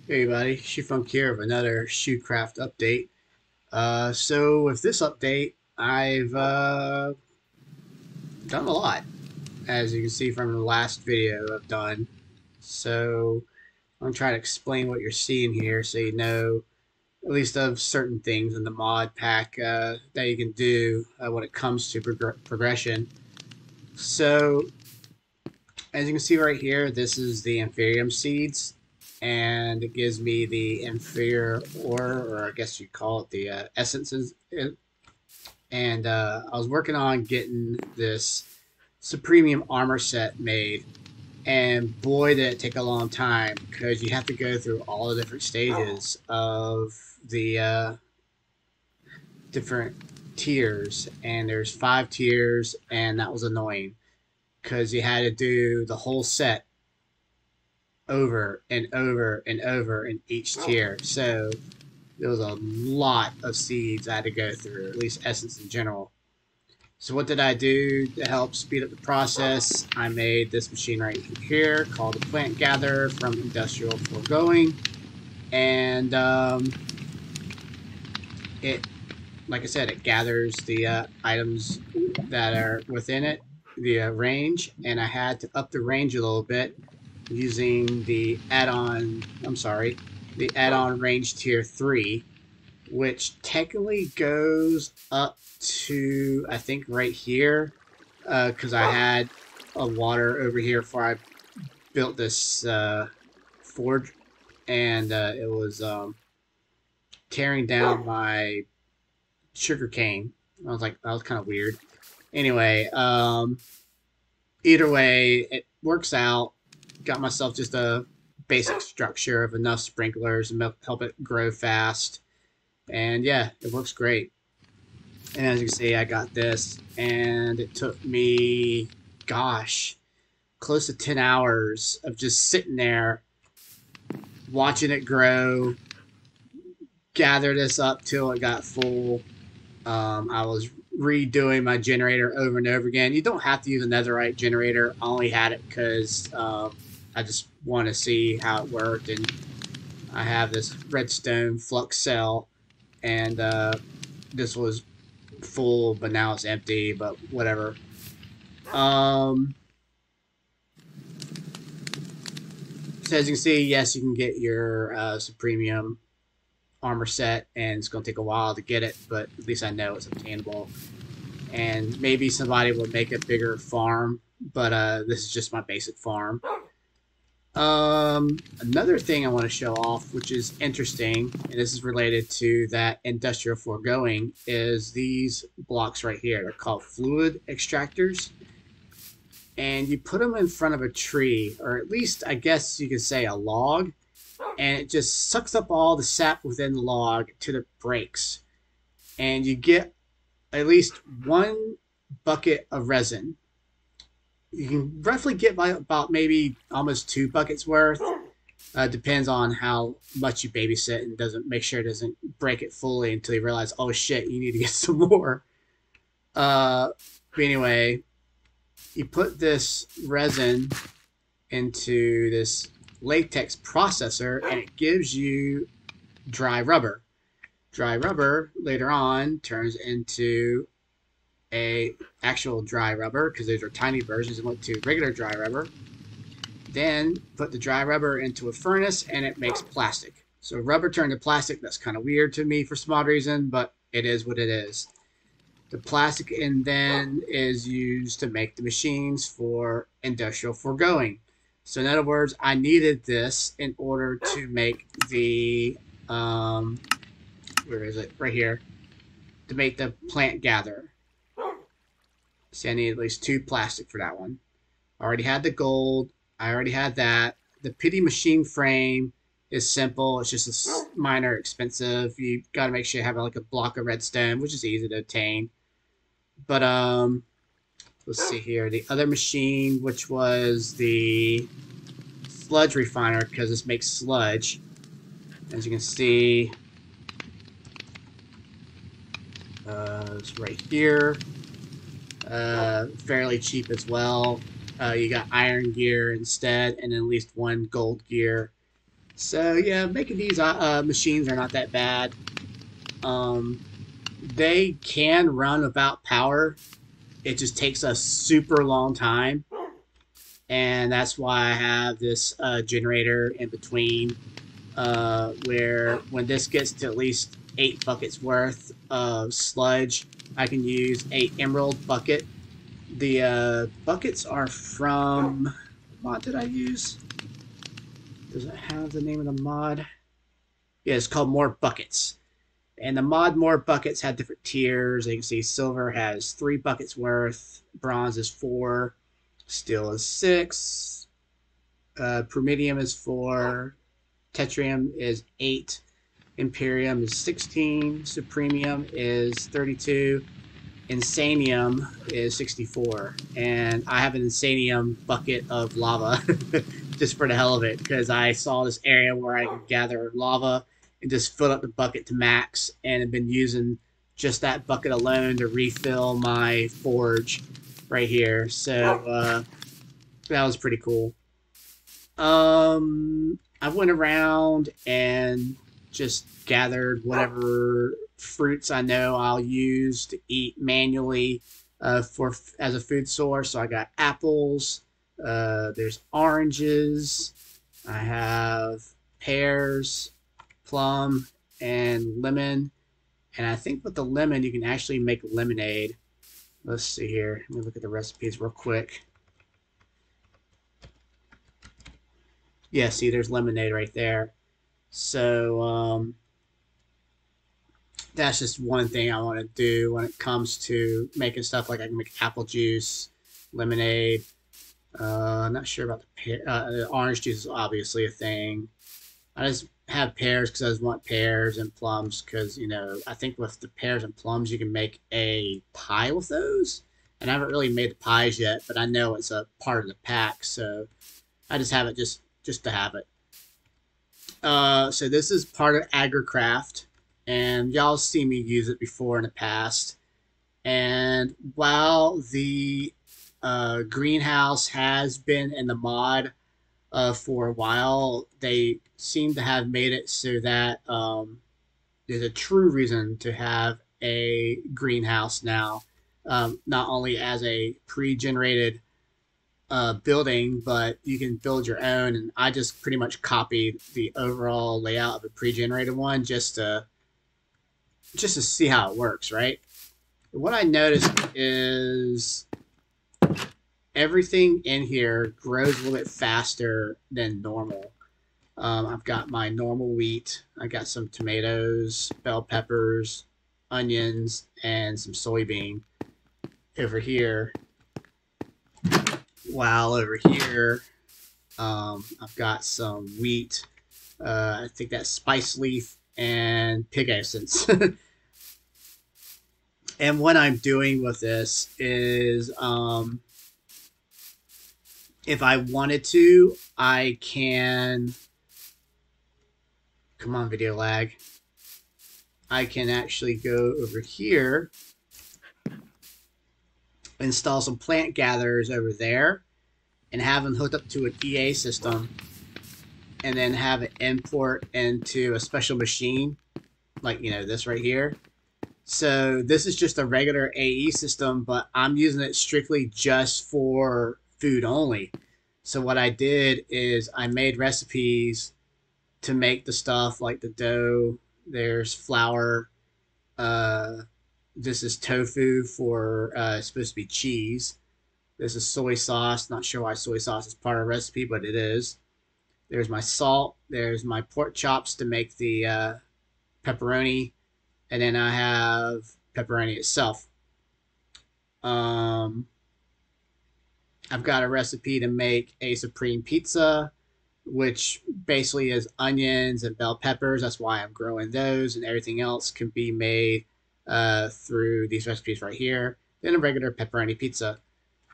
Hey everybody, ShuFunk here with another ShuCraft update. So with this update, I've done a lot, as you can see from the last video I've done. So I'm gonna try to explain what you're seeing here, so you know at least of certain things in the mod pack that you can do when it comes to progression. So as you can see right here, this is the Inferium seeds, and it gives me the inferior ore, or I guess you call it the essences. And I was working on getting this Supremium armor set made, and boy, did it take a long time because you have to go through all the different stages of the different tiers, and there's 5 tiers, and that was annoying because you had to do the whole set over and over and over in each tier. So there was a lot of seeds I had to go through, at least essence in general. So what did I do to help speed up the process? I made this machine right here called the Plant Gatherer from Industrial Foregoing. And it, like I said, it gathers the items that are within it, the range. And I had to up the range a little bit using the add-on, the add-on range tier 3, which technically goes up to, I think, right here, because I had a water over here before I built this forge, and it was tearing down my sugar cane. I was like, that was kind of weird. Anyway, either way, it works out. Got myself just a basic structure of enough sprinklers and help it grow fast. And yeah, it works great. And as you can see, I got this, and it took me, gosh, close to 10 hours of just sitting there watching it grow, gather this up till it got full. I was redoing my generator over and over again. You don't have to use a netherite generator. I only had it because I just want to see how it worked. And I have this redstone flux cell, and this was full, but now it's empty, but whatever. Um, so as you can see, yes, you can get your Supremium armor set, and it's going to take a while to get it, but at least I know it's obtainable. And maybe somebody will make a bigger farm, but this is just my basic farm. Another thing I want to show off, which is interesting, and this is related to that industrial foregoing, is these blocks right here. They're called fluid extractors. And you put them in front of a tree, or at least I guess you could say a log, and it just sucks up all the sap within the log to the breaks. And you get at least 1 bucket of resin. You can roughly get by about maybe almost 2 buckets worth. Depends on how much you babysit and doesn't make sure it doesn't break it fully until you realize, oh shit, you need to get some more. But anyway, you put this resin into this latex processor, and it gives you dry rubber. Dry rubber later on turns into a actual dry rubber, because those are tiny versions and went to regular dry rubber. Then put the dry rubber into a furnace, and it makes plastic. So rubber turned to plastic. That's kind of weird to me for some odd reason, but it is what it is. The plastic and then is used to make the machines for industrial foregoing. So in other words, I needed this in order to make the where is it? Right here. To make the plant gatherer. See, I need at least 2 plastic for that one. I already had the gold. I already had that. The pity machine frame is simple. It's just a minor expensive. You got to make sure you have like a block of redstone, which is easy to obtain. But let's see here. The other machine, which was the sludge refiner, because this makes sludge. As you can see, it's right here. Fairly cheap as well. You got iron gear instead, and at least 1 gold gear. So yeah, making these machines are not that bad. Um, they can run without power. It just takes a super long time, and that's why I have this generator in between, where when this gets to at least 8 buckets worth of sludge, I can use a emerald bucket. The buckets are from what mod did I use? Does it have the name of the mod? Yeah, it's called More Buckets. And the mod More Buckets had different tiers. You can see silver has 3 buckets worth, bronze is 4, steel is 6, Promedium is 4, Tetrium is 8, Imperium is 16, Supremium is 32, Insanium is 64. And I have an Insanium bucket of lava just for the hell of it because I saw this area where I could gather lava and just fill up the bucket to max and have been using just that bucket alone to refill my forge right here. So that was pretty cool. I went around and just gathered whatever fruits I know I'll use to eat manually for as a food source. So I got apples. There's oranges. I have pears, plum, and lemon. And I think with the lemon, you can actually make lemonade. Let's see here. Let me look at the recipes real quick. Yeah, see, there's lemonade right there. So that's just one thing I want to do when it comes to making stuff. Like I can make apple juice, lemonade. I'm not sure about the orange juice is obviously a thing. I just have pears because I just want pears and plums because I think with the pears and plums you can make a pie with those. And I haven't really made the pies yet, but I know it's a part of the pack, so I just have it just to have it. So this is part of AgriCraft, and y'all see me use it before in the past. And while the greenhouse has been in the mod for a while, they seem to have made it so that there's a true reason to have a greenhouse now, not only as a pre-generated building, but you can build your own. And I just pretty much copied the overall layout of a pre-generated one just to see how it works, right? What I noticed is everything in here grows a little bit faster than normal. I've got my normal wheat. I got some tomatoes, bell peppers, onions, and some soybean over here. While over here, I've got some wheat. I think that's spice leaf and pig essence. And what I'm doing with this is, if I wanted to, I can. Come on, video lag. I can actually go over here, install some plant gatherers over there, and have them hooked up to an EA system, and then have it import into a special machine, like this right here. So this is just a regular AE system, but I'm using it strictly just for food only. So what I did is I made recipes to make the stuff like the dough. There's flour. This is tofu for it's supposed to be cheese. This is soy sauce. Not sure why soy sauce is part of the recipe, but it is. There's my salt. There's my pork chops to make the pepperoni. And then I have pepperoni itself. I've got a recipe to make a supreme pizza, which basically is onions and bell peppers. That's why I'm growing those, and everything else can be made through these recipes right here. Then a regular pepperoni pizza.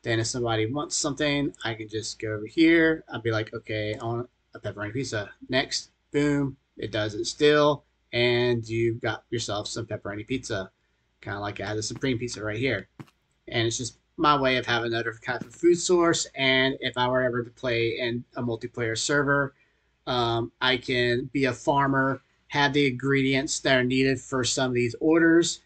Then if somebody wants something, I can just go over here. I'll be like, okay, I want a pepperoni pizza. Next, boom, it does it still, and you've got yourself some pepperoni pizza. Kind of like I have the supreme pizza right here. And it's just my way of having another kind of food source. And if I were ever to play in a multiplayer server, I can be a farmer, have the ingredients that are needed for some of these orders,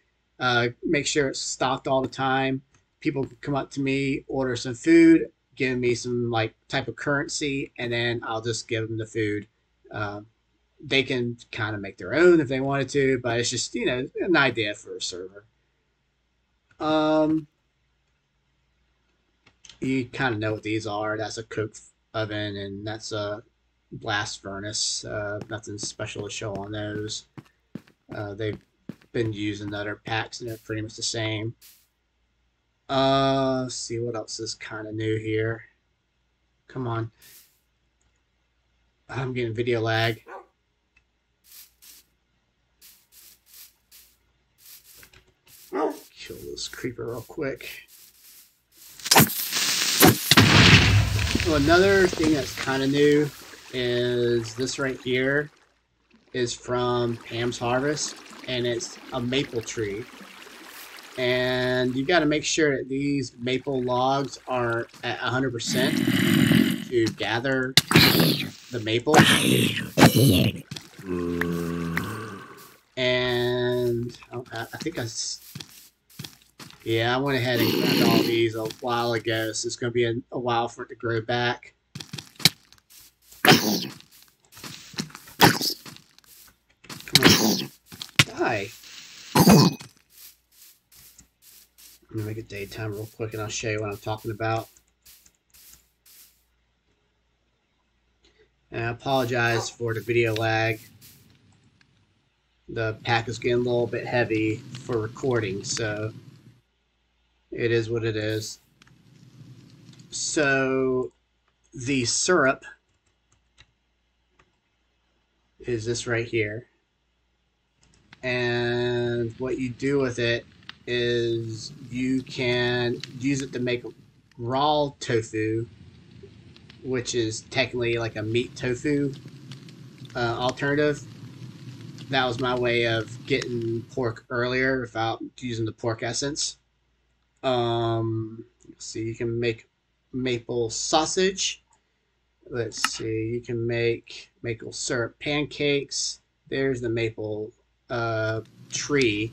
make sure it's stocked all the time. People can come up to me, order some food, give me some like type of currency, and then I'll just give them the food. Um, they can kind of make their own if they wanted to, but it's just an idea for a server. Um, you kind of know what these are. That's a coke oven, and that's a blast furnace. Nothing special to show on those. They've been used in other packs, and they're pretty much the same. Let's see what else is kind of new here. Come on. I'm getting video lag. Kill this creeper real quick. So another thing that's kind of new is this right here is from Pam's Harvest, and it's a maple tree. And you got to make sure that these maple logs are at 100% to gather the maple. And I think I went ahead and grabbed all these a while ago, so it's going to be a while for it to grow back. Come on. Die. I'm going to make it daytime real quick, and I'll show you what I'm talking about. And I apologize for the video lag. The pack is getting a little bit heavy for recording, so it is what it is. So the syrup is this right here. And what you do with it is you can use it to make raw tofu, which is technically like a meat tofu alternative. That was my way of getting pork earlier without using the pork essence. Let's see, you can make maple sausage. Let's see, you can make maple syrup pancakes. There's the maple tree,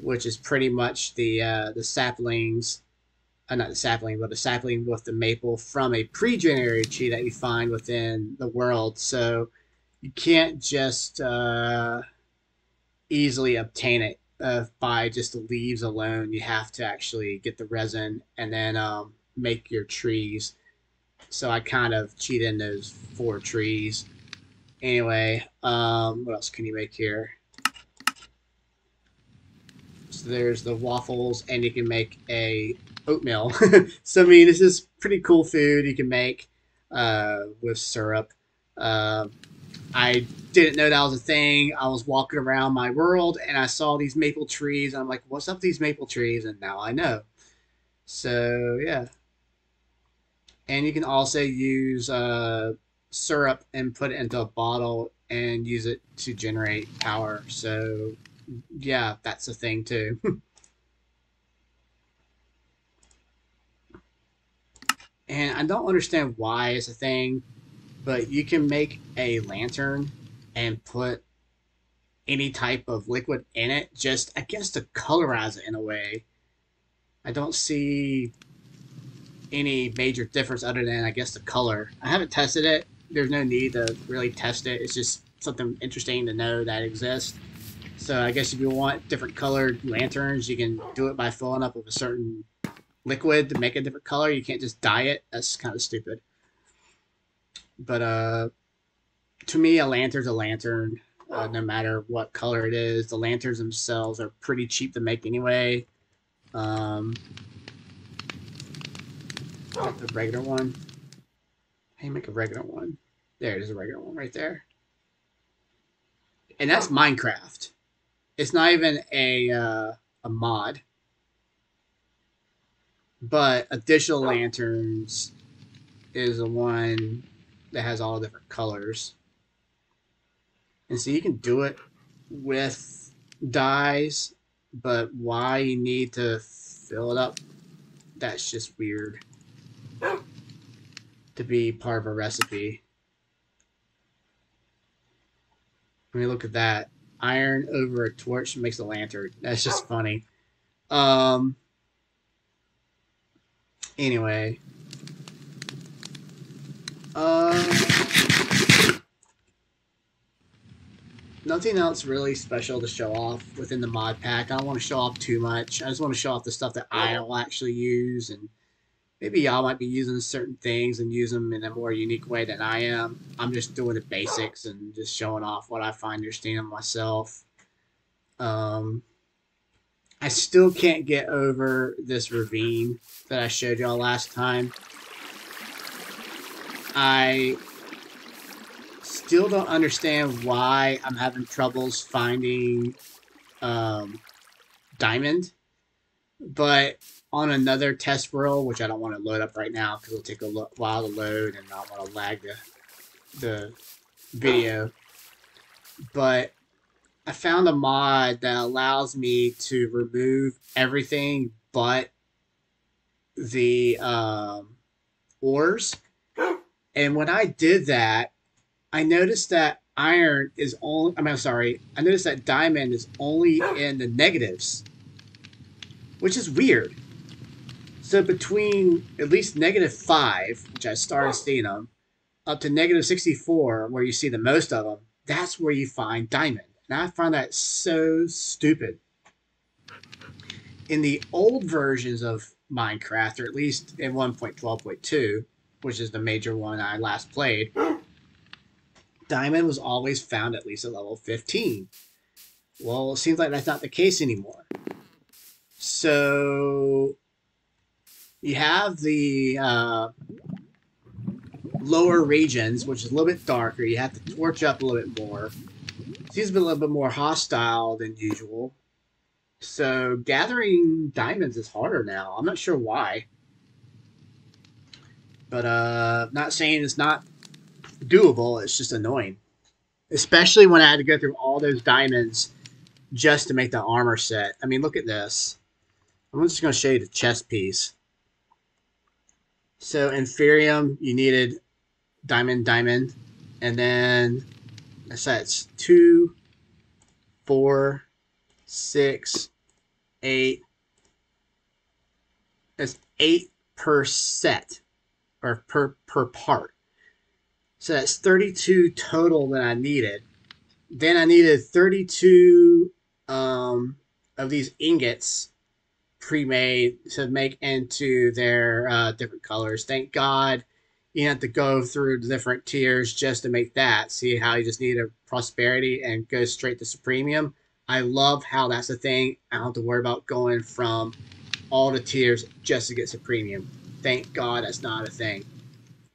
which is pretty much the saplings, not the sapling, but the sapling with the maple from a pre-generated tree that you find within the world. So you can't just easily obtain it by just the leaves alone. You have to actually get the resin and then make your trees. So I kind of cheated in those 4 trees. Anyway, what else can you make here? So there's the waffles, and you can make a oatmeal. So I mean, this is pretty cool food you can make with syrup. I didn't know that was a thing. I was walking around my world and I saw these maple trees. And I'm like, what's up with these maple trees? And now I know. So, yeah. And you can also use syrup and put it into a bottle and use it to generate power. So, yeah, that's a thing too. And I don't understand why it's a thing, but you can make a lantern and put any type of liquid in it, just I guess to colorize it in a way. I don't see any major difference other than I guess the color. I haven't tested it. There's no need to really test it. It's just something interesting to know that exists. So I guess if you want different colored lanterns, you can do it by filling up with a certain liquid to make a different color. You can't just dye it. That's kind of stupid. But to me, a lantern's a lantern, no matter what color it is. The lanterns themselves are pretty cheap to make anyway. Got the regular one. How do you make a regular one? There it is, a regular one right there. And that's Minecraft. It's not even a mod. But Additional Lanterns is the one that has all different colors. And so you can do it with dyes, but why you need to fill it up, that's just weird to be part of a recipe. I mean, look at that. Iron over a torch makes a lantern. That's just funny. Anyway. Nothing else really special to show off within the mod pack. I don't want to show off too much. I just want to show off the stuff that I'll actually use, and maybe y'all might be using certain things and use them in a more unique way than I am. I'm just doing the basics and just showing off what I find interesting in myself. I still can't get over this ravine that I showed y'all last time. I still don't understand why I'm having troubles finding diamond, but on another test world, which I don't want to load up right now because it'll take a while to load and I don't want to lag the video, but I found a mod that allows me to remove everything but the ores, and when I did that, I noticed that iron is only, I noticed that diamond is only in the negatives, which is weird. So between at least -5, which I started seeing them, up to -64, where you see the most of them, that's where you find diamond. And I find that so stupid. In the old versions of Minecraft, or at least in 1.12.2, which is the major one I last played, diamond was always found at least at level 15. Well, it seems like that's not the case anymore. So you have the lower regions, which is a little bit darker. You have to torch up a little bit more. Seems to be a little bit more hostile than usual. So gathering diamonds is harder now. I'm not sure why. But not saying it's not doable, it's just annoying. Especially when I had to go through all those diamonds just to make the armor set. I mean, look at this. I'm just going to show you the chest piece. So Inferium, you needed diamond, and then that's 2, 4, 6, 8. That's 8 per set, or per part. So that's 32 total that I needed. Then I needed 32 of these ingots pre-made to make into their different colors. Thank God you have to go through the different tiers just to make that. See how you just need a prosperity and go straight to supremium? I love how that's a thing. I don't have to worry about going from all the tiers just to get supremium. Thank God that's not a thing.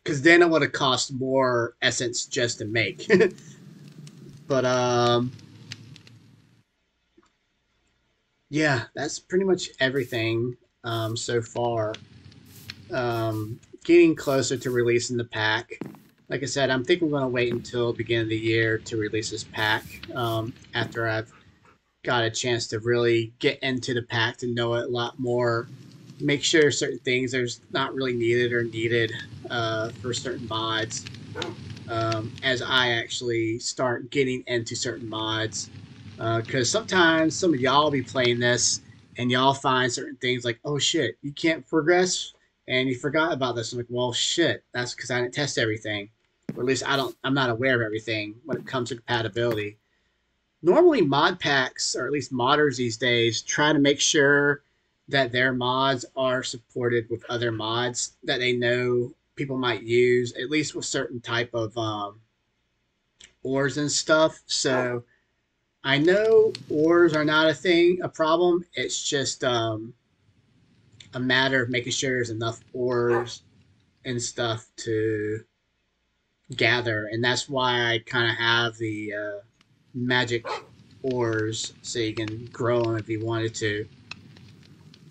Because then it would have cost more essence just to make. But, yeah, that's pretty much everything so far. Getting closer to releasing the pack. Like I said, I'm thinking I'm going to wait until the beginning of the year to release this pack after I've got a chance to really get into the pack to know it a lot more. Make sure certain things there's not really needed for certain mods as I actually start getting into certain mods. Because sometimes some of y'all be playing this and y'all find certain things like, oh shit, you can't progress and you forgot about this. I'm like, well shit, that's because I didn't test everything. Or at least I'm not aware of everything when it comes to compatibility. Normally mod packs, or at least modders these days, try to make sure that their mods are supported with other mods that they know people might use, at least with certain type of ores and stuff. So I know ores are not a problem. It's just a matter of making sure there's enough ores and stuff to gather, and that's why I kind of have the magic ores so you can grow them if you wanted to.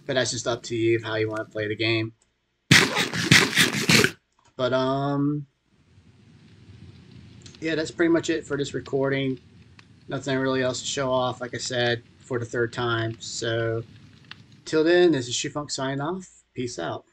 But that's just up to you how you want to play the game. But yeah, that's pretty much it for this recording. Nothing really else to show off, like I said, for the third time. So till then, this is ShuFunk signing off. Peace out.